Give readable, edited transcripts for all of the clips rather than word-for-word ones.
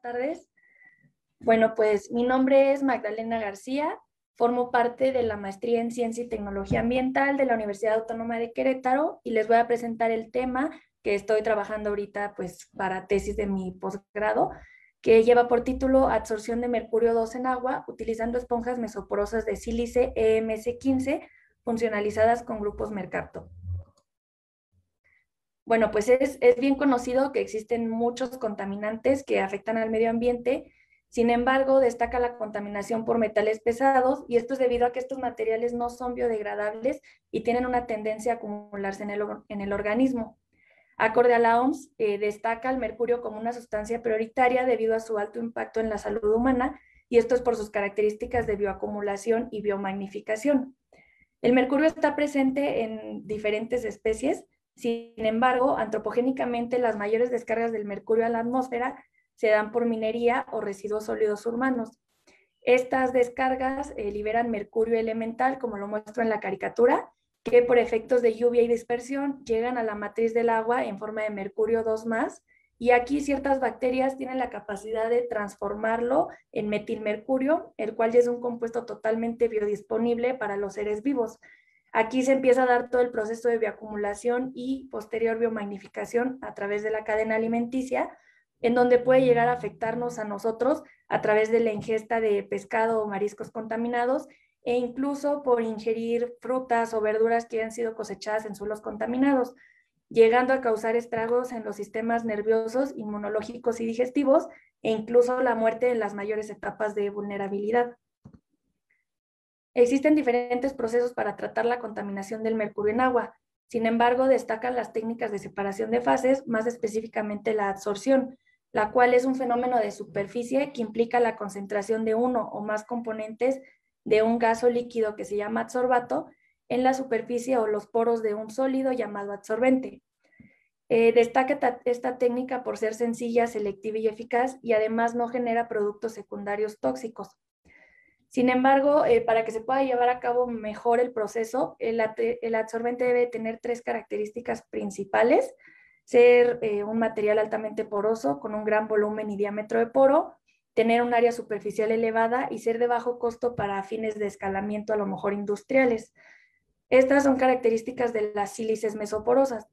tardes. Bueno, pues mi nombre es Magdalena García, formo parte de la maestría en Ciencia y Tecnología Ambiental de la Universidad Autónoma de Querétaro y les voy a presentar el tema que estoy trabajando ahorita pues para tesis de mi posgrado, que lleva por título Absorción de mercurio 2 en agua utilizando esponjas mesoporosas de sílice EMS15 funcionalizadas con grupos Mercapto. Bueno, pues es bien conocido que existen muchos contaminantes que afectan al medio ambiente. Sin embargo, destaca la contaminación por metales pesados y esto es debido a que estos materiales no son biodegradables y tienen una tendencia a acumularse en el organismo. Acorde a la OMS, destaca el mercurio como una sustancia prioritaria debido a su alto impacto en la salud humana y esto es por sus características de bioacumulación y biomagnificación. El mercurio está presente en diferentes especies. Sin embargo, antropogénicamente las mayores descargas del mercurio a la atmósfera se dan por minería o residuos sólidos urbanos. Estas descargas liberan mercurio elemental, como lo muestro en la caricatura, que por efectos de lluvia y dispersión llegan a la matriz del agua en forma de mercurio 2+, y aquí ciertas bacterias tienen la capacidad de transformarlo en metilmercurio, el cual ya es un compuesto totalmente biodisponible para los seres vivos. Aquí se empieza a dar todo el proceso de bioacumulación y posterior biomagnificación a través de la cadena alimenticia, en donde puede llegar a afectarnos a nosotros a través de la ingesta de pescado o mariscos contaminados e incluso por ingerir frutas o verduras que han sido cosechadas en suelos contaminados, llegando a causar estragos en los sistemas nerviosos, inmunológicos y digestivos e incluso la muerte en las mayores etapas de vulnerabilidad. Existen diferentes procesos para tratar la contaminación del mercurio en agua. Sin embargo, destacan las técnicas de separación de fases, más específicamente la adsorción, la cual es un fenómeno de superficie que implica la concentración de uno o más componentes de un gas o líquido que se llama adsorbato en la superficie o los poros de un sólido llamado absorbente. Destaca esta técnica por ser sencilla, selectiva y eficaz y además no genera productos secundarios tóxicos. Sin embargo, para que se pueda llevar a cabo mejor el proceso, el absorbente debe tener 3 características principales: ser un material altamente poroso con un gran volumen y diámetro de poro, tener un área superficial elevada y ser de bajo costo para fines de escalamiento a lo mejor industriales. Estas son características de las sílices mesoporosas.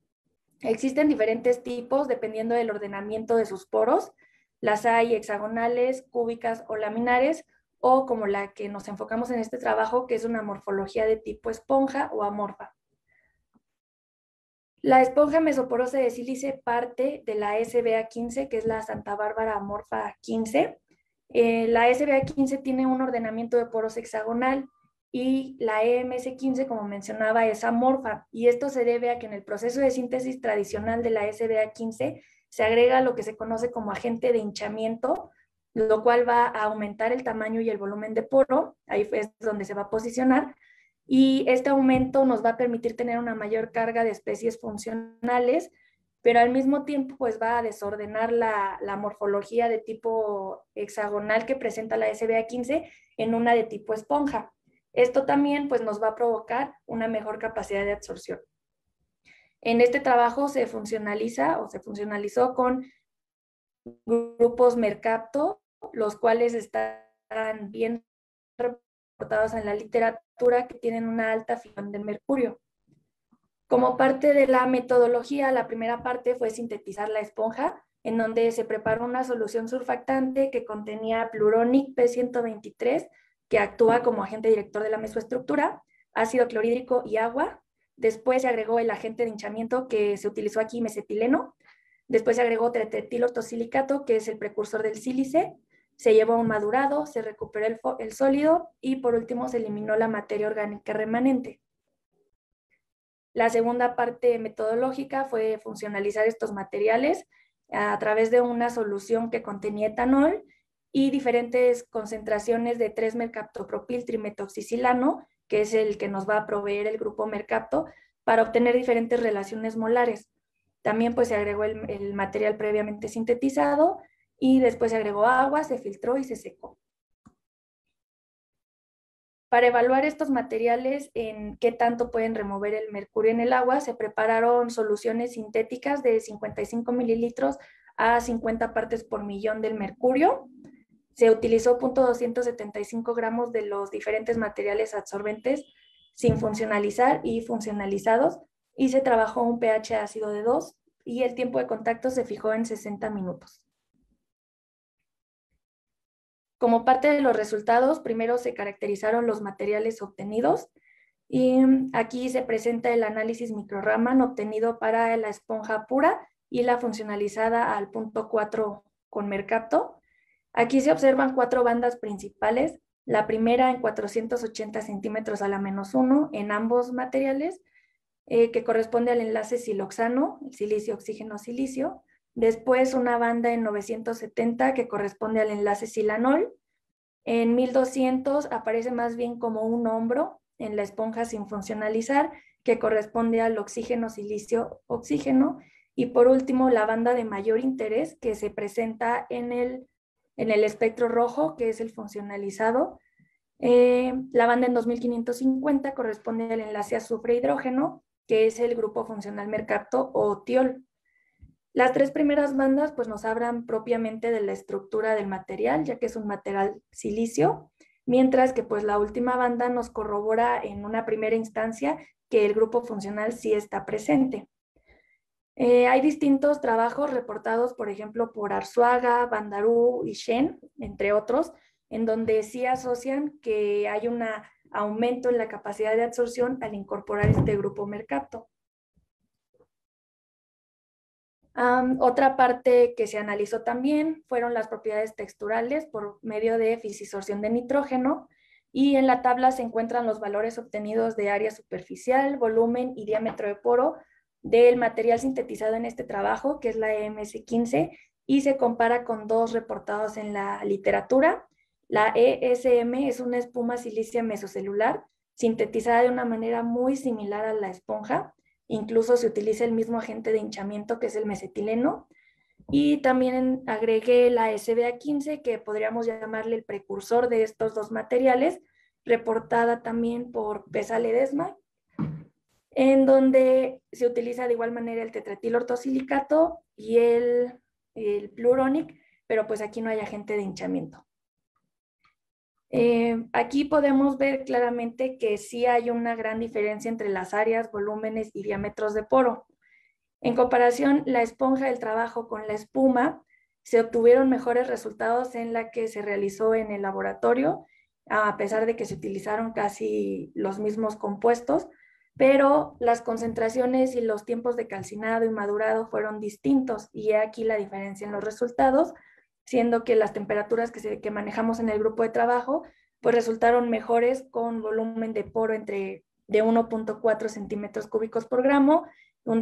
Existen diferentes tipos dependiendo del ordenamiento de sus poros. Las hay hexagonales, cúbicas o laminares, o como la que nos enfocamos en este trabajo, que es una morfología de tipo esponja o amorfa. La esponja mesoporosa de sílice parte de la SBA15, que es la Santa Bárbara amorfa 15. La SBA15 tiene un ordenamiento de poros hexagonal y la EMS15, como mencionaba, es amorfa. Y esto se debe a que en el proceso de síntesis tradicional de la SBA15 se agrega lo que se conoce como agente de hinchamiento, lo cual va a aumentar el tamaño y el volumen de poro. Ahí es donde se va a posicionar. Y este aumento nos va a permitir tener una mayor carga de especies funcionales, pero al mismo tiempo pues va a desordenar la morfología de tipo hexagonal que presenta la SBA15 en una de tipo esponja. Esto también pues nos va a provocar una mejor capacidad de absorción. En este trabajo se funcionaliza o se funcionalizó con grupos Mercapto, los cuales están bien reportados en la literatura, que tienen una alta fisión de mercurio. Como parte de la metodología, la primera parte fue sintetizar la esponja, en donde se preparó una solución surfactante que contenía pluronic P123, que actúa como agente director de la mesoestructura, ácido clorhídrico y agua. Después se agregó el agente de hinchamiento que se utilizó aquí, mesetileno. Después se agregó tetretiloortosilicato, que es el precursor del sílice. Se llevó a un madurado, se recuperó el sólido y por último se eliminó la materia orgánica remanente. La segunda parte metodológica fue funcionalizar estos materiales a través de una solución que contenía etanol y diferentes concentraciones de 3-mercaptopropil trimetoxicilano, que es el que nos va a proveer el grupo Mercapto, para obtener diferentes relaciones molares. También pues se agregó el material previamente sintetizado y después se agregó agua, se filtró y se secó. Para evaluar estos materiales en qué tanto pueden remover el mercurio en el agua, se prepararon soluciones sintéticas de 55 mililitros a 50 partes por millón del mercurio. Se utilizó 0.275 gramos de los diferentes materiales absorbentes sin funcionalizar y funcionalizados, y se trabajó un pH ácido de 2 y el tiempo de contacto se fijó en 60 minutos. Como parte de los resultados, primero se caracterizaron los materiales obtenidos, y aquí se presenta el análisis microraman obtenido para la esponja pura y la funcionalizada al 0.4 con mercapto. Aquí se observan 4 bandas principales, la primera en 480 centímetros a la -1 en ambos materiales, que corresponde al enlace siloxano, silicio, oxígeno, silicio. Después una banda en 970 que corresponde al enlace silanol. En 1200 aparece más bien como un hombro en la esponja sin funcionalizar, que corresponde al oxígeno, silicio, oxígeno. Y por último, la banda de mayor interés que se presenta en el espectro rojo, que es el funcionalizado. La banda en 2550 corresponde al enlace azufre-hidrógeno, que es el grupo funcional mercapto o tiol. Las 3 primeras bandas pues nos hablan propiamente de la estructura del material, ya que es un material silicio, mientras que pues la última banda nos corrobora en una primera instancia que el grupo funcional sí está presente. Hay distintos trabajos reportados, por ejemplo, por Arzuaga, Bandarú y Shen, entre otros, en donde sí asocian que hay un aumento en la capacidad de absorción al incorporar este grupo mercapto. Otra parte que se analizó también fueron las propiedades texturales por medio de fisisorción de nitrógeno, y en la tabla se encuentran los valores obtenidos de área superficial, volumen y diámetro de poro del material sintetizado en este trabajo, que es la EMS15, y se compara con 2 reportados en la literatura. La ESM es una espuma silicia mesocelular sintetizada de una manera muy similar a la esponja. Incluso se utiliza el mismo agente de hinchamiento, que es el mesetileno. Y también agregué la SBA15, que podríamos llamarle el precursor de estos 2 materiales, reportada también por PESA Ledesma, en donde se utiliza de igual manera el tetraetilortosilicato y el Pluronic, pero pues aquí no hay agente de hinchamiento. Aquí podemos ver claramente que sí hay una gran diferencia entre las áreas, volúmenes y diámetros de poro. En comparación, la esponja del trabajo con la espuma, se obtuvieron mejores resultados en la que se realizó en el laboratorio, a pesar de que se utilizaron casi los mismos compuestos, pero las concentraciones y los tiempos de calcinado y madurado fueron distintos, y aquí la diferencia en los resultados, siendo que las temperaturas que manejamos en el grupo de trabajo pues resultaron mejores con volumen de poro de 1.4 centímetros cúbicos por gramo, un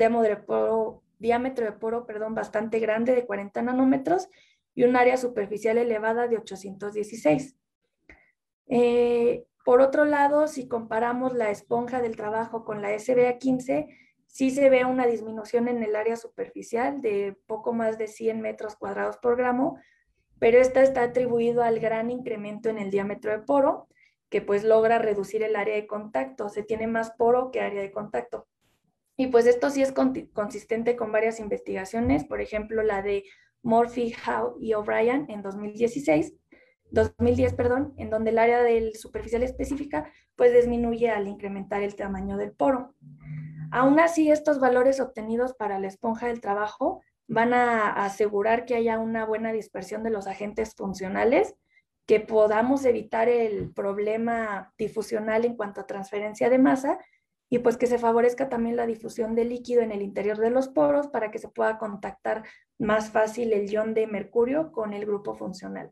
diámetro de poro bastante grande de 40 nanómetros y un área superficial elevada de 816. Por otro lado, si comparamos la esponja del trabajo con la SBA15, sí se ve una disminución en el área superficial de poco más de 100 metros cuadrados por gramo, pero esta está atribuido al gran incremento en el diámetro de poro, que pues logra reducir el área de contacto. Se tiene más poro que área de contacto. Y pues esto sí es consistente con varias investigaciones, por ejemplo, la de Murphy, Howe y O'Brien en 2010, en donde el área del superficial específica pues disminuye al incrementar el tamaño del poro. Aún así, estos valores obtenidos para la esponja del trabajo van a asegurar que haya una buena dispersión de los agentes funcionales, que podamos evitar el problema difusional en cuanto a transferencia de masa, y pues que se favorezca también la difusión de líquido en el interior de los poros para que se pueda contactar más fácil el ion de mercurio con el grupo funcional.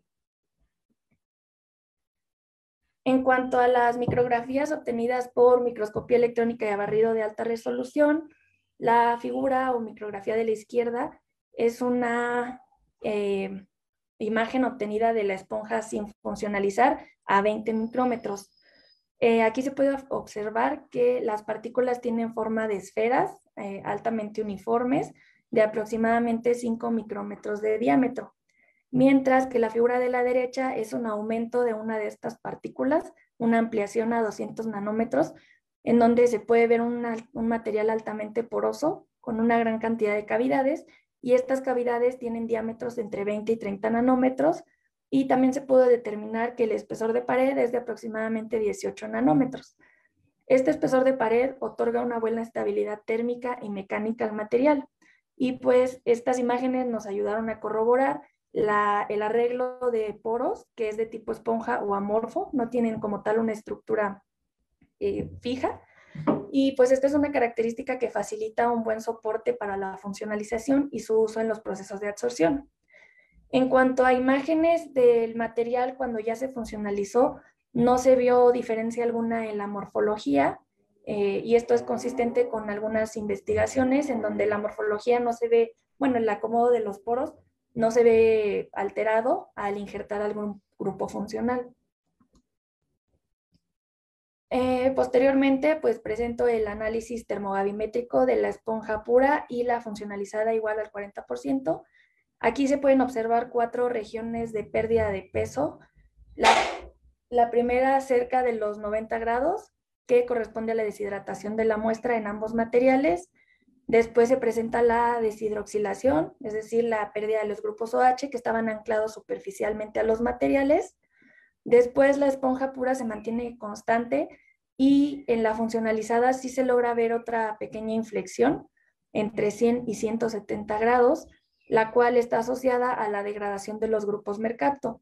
En cuanto a las micrografías obtenidas por microscopía electrónica y a barrido de alta resolución, la figura o micrografía de la izquierda es una imagen obtenida de la esponja sin funcionalizar a 20 micrómetros. Aquí se puede observar que las partículas tienen forma de esferas altamente uniformes de aproximadamente 5 micrómetros de diámetro, mientras que la figura de la derecha es un aumento de una de estas partículas, una ampliación a 200 nanómetros, en donde se puede ver un material altamente poroso con una gran cantidad de cavidades, y estas cavidades tienen diámetros entre 20 y 30 nanómetros, y también se pudo determinar que el espesor de pared es de aproximadamente 18 nanómetros. Este espesor de pared otorga una buena estabilidad térmica y mecánica al material, y pues estas imágenes nos ayudaron a corroborar el arreglo de poros, que es de tipo esponja o amorfo, no tienen como tal una estructura fija, y pues esta es una característica que facilita un buen soporte para la funcionalización y su uso en los procesos de absorción. En cuanto a imágenes del material cuando ya se funcionalizó, no se vio diferencia alguna en la morfología, y esto es consistente con algunas investigaciones en donde la morfología no se ve, bueno, el acomodo de los poros no se ve alterado al injertar algún grupo funcional. Posteriormente, pues presento el análisis termogravimétrico de la esponja pura y la funcionalizada igual al 40%. Aquí se pueden observar 4 regiones de pérdida de peso. La primera cerca de los 90 grados, que corresponde a la deshidratación de la muestra en ambos materiales. Después se presenta la deshidroxilación, es decir, la pérdida de los grupos OH que estaban anclados superficialmente a los materiales. Después la esponja pura se mantiene constante, y en la funcionalizada sí se logra ver otra pequeña inflexión entre 100 y 170 grados, la cual está asociada a la degradación de los grupos mercapto.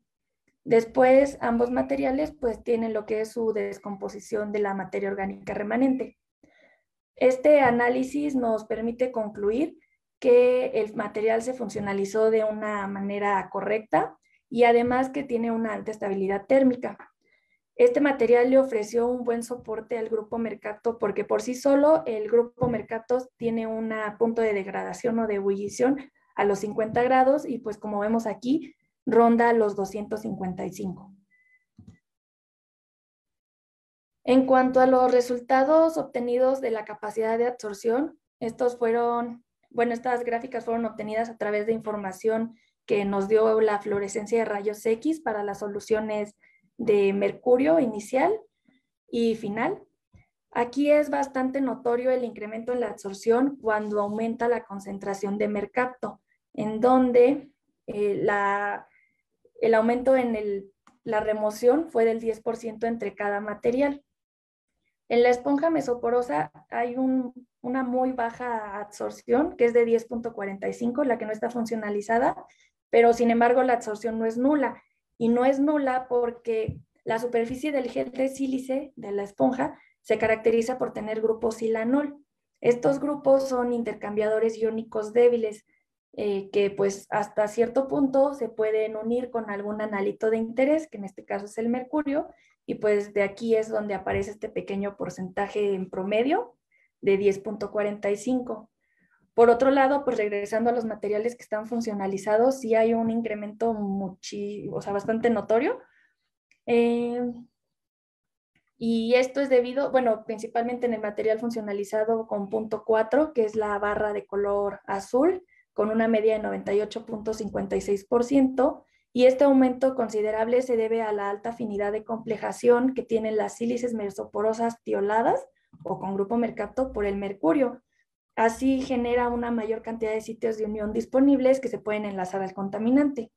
Después ambos materiales pues tienen lo que es su descomposición de la materia orgánica remanente. Este análisis nos permite concluir que el material se funcionalizó de una manera correcta y además que tiene una alta estabilidad térmica. Este material le ofreció un buen soporte al grupo mercapto porque por sí solo el grupo mercapto tiene un punto de degradación o de ebullición a los 50 grados y pues como vemos aquí ronda los 255. En cuanto a los resultados obtenidos de la capacidad de absorción, estas gráficas fueron obtenidas a través de información que nos dio la fluorescencia de rayos X para las soluciones de mercurio inicial y final. Aquí es bastante notorio el incremento en la absorción cuando aumenta la concentración de mercapto, en donde el aumento en la remoción fue del 10% entre cada material. En la esponja mesoporosa hay una muy baja absorción, que es de 10.45, la que no está funcionalizada, pero sin embargo la absorción no es nula. Y no es nula porque la superficie del gel de sílice de la esponja se caracteriza por tener grupos silanol. Estos grupos son intercambiadores iónicos débiles, que pues hasta cierto punto se pueden unir con algún analito de interés, que en este caso es el mercurio, y pues de aquí es donde aparece este pequeño porcentaje en promedio de 10.45. Por otro lado, pues regresando a los materiales que están funcionalizados, sí hay un incremento bastante notorio. Y esto es debido, bueno, principalmente en el material funcionalizado con punto 4, que es la barra de color azul, con una media de 98.56%, y este aumento considerable se debe a la alta afinidad de complejación que tienen las sílices mesoporosas tioladas o con grupo mercapto por el mercurio. Así genera una mayor cantidad de sitios de unión disponibles que se pueden enlazar al contaminante.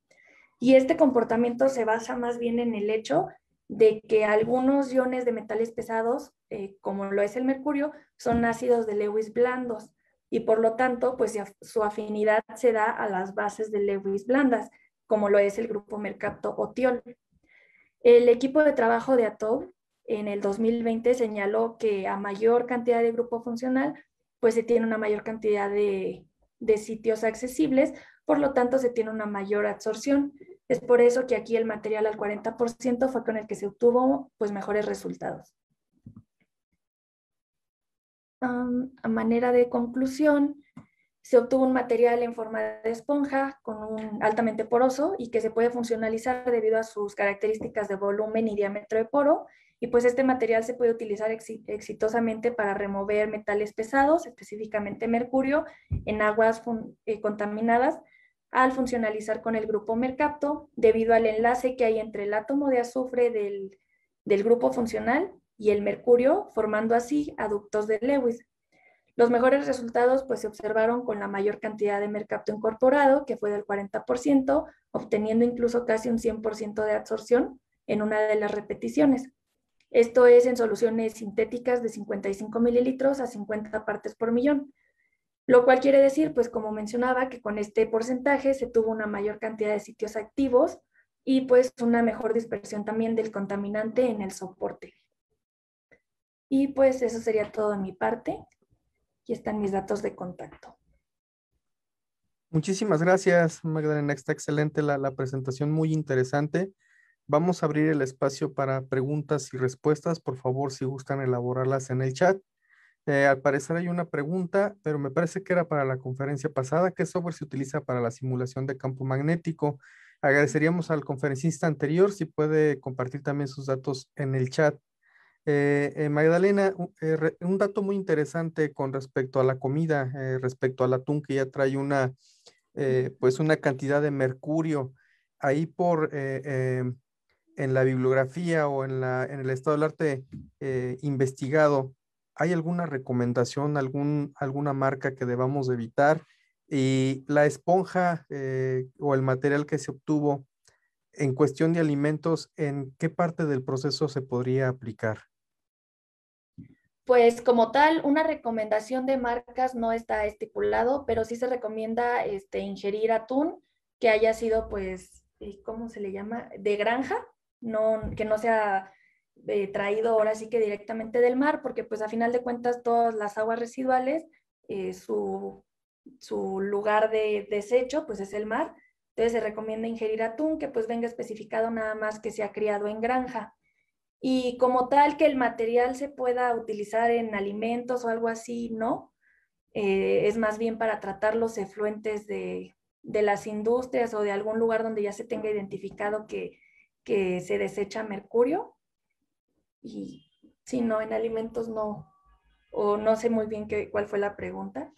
Y este comportamiento se basa más bien en el hecho de que algunos iones de metales pesados, como lo es el mercurio, son ácidos de Lewis blandos, y por lo tanto, pues su afinidad se da a las bases de Lewis blandas, como lo es el grupo mercapto o tiol. El equipo de trabajo de ATOB en el 2020 señaló que a mayor cantidad de grupo funcional, pues se tiene una mayor cantidad de sitios accesibles, por lo tanto se tiene una mayor absorción. Es por eso que aquí el material al 40% fue con el que se obtuvo pues mejores resultados. A manera de conclusión, se obtuvo un material en forma de esponja con un altamente poroso y que se puede funcionalizar debido a sus características de volumen y diámetro de poro, y pues este material se puede utilizar exitosamente para remover metales pesados, específicamente mercurio, en aguas contaminadas, al funcionalizar con el grupo mercapto, debido al enlace que hay entre el átomo de azufre del grupo funcional y el mercurio, formando así aductos de Lewis. Los mejores resultados pues se observaron con la mayor cantidad de mercapto incorporado, que fue del 40%, obteniendo incluso casi un 100% de absorción en una de las repeticiones. Esto es en soluciones sintéticas de 55 mililitros a 50 partes por millón, lo cual quiere decir, pues como mencionaba, que con este porcentaje se tuvo una mayor cantidad de sitios activos y pues una mejor dispersión también del contaminante en el soporte. Y pues eso sería todo de mi parte. Aquí están mis datos de contacto. Muchísimas gracias, Magdalena. Está excelente la presentación, muy interesante. Vamos a abrir el espacio para preguntas y respuestas. Por favor, si gustan elaborarlas en el chat. Al parecer hay una pregunta, pero me parece que era para la conferencia pasada. ¿Qué software se utiliza para la simulación de campo magnético? Agradeceríamos al conferencista anterior si puede compartir también sus datos en el chat. Magdalena, un dato muy interesante con respecto a la comida, respecto al atún que ya trae pues una cantidad de mercurio. Ahí en la bibliografía o en el estado del arte investigado, ¿hay alguna recomendación, alguna marca que debamos de evitar? Y la esponja o el material que se obtuvo en cuestión de alimentos, ¿en qué parte del proceso se podría aplicar? Pues como tal, una recomendación de marcas no está estipulado, pero sí se recomienda ingerir atún que haya sido, pues, ¿cómo se le llama? De granja, no, que no sea traído ahora sí que directamente del mar, porque pues a final de cuentas todas las aguas residuales, eh, su, su lugar de desecho pues es el mar. Entonces se recomienda ingerir atún que pues venga especificado nada más que sea criado en granja. Y como tal que el material se pueda utilizar en alimentos o algo así, no. Es más bien para tratar los efluentes de las industrias o de algún lugar donde ya se tenga identificado que se desecha mercurio. Y si no, en alimentos no. O no sé muy bien cuál fue la pregunta.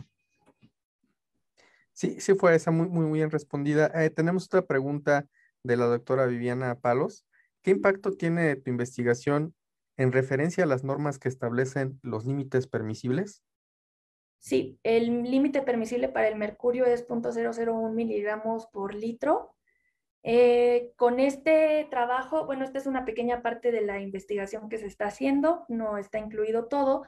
Sí, sí fue esa muy bien respondida. Tenemos otra pregunta de la doctora Viviana Palos. ¿Qué impacto tiene tu investigación en referencia a las normas que establecen los límites permisibles? Sí, el límite permisible para el mercurio es 0.001 miligramos por litro. Con este trabajo, bueno, esta es una pequeña parte de la investigación que se está haciendo, no está incluido todo,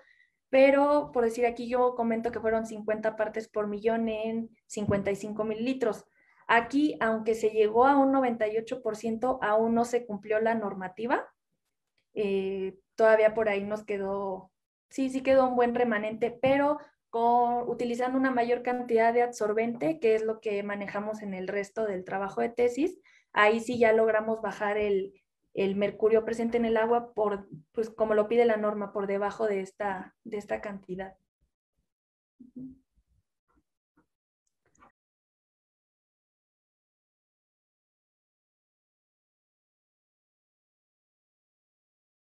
pero por decir aquí yo comento que fueron 50 partes por millón en 55 mililitros. Aquí, aunque se llegó a un 98%, aún no se cumplió la normativa. Todavía por ahí nos quedó, sí quedó un buen remanente, pero utilizando una mayor cantidad de absorbente, que es lo que manejamos en el resto del trabajo de tesis, ahí sí ya logramos bajar el mercurio presente en el agua por, pues como lo pide la norma, por debajo de esta cantidad.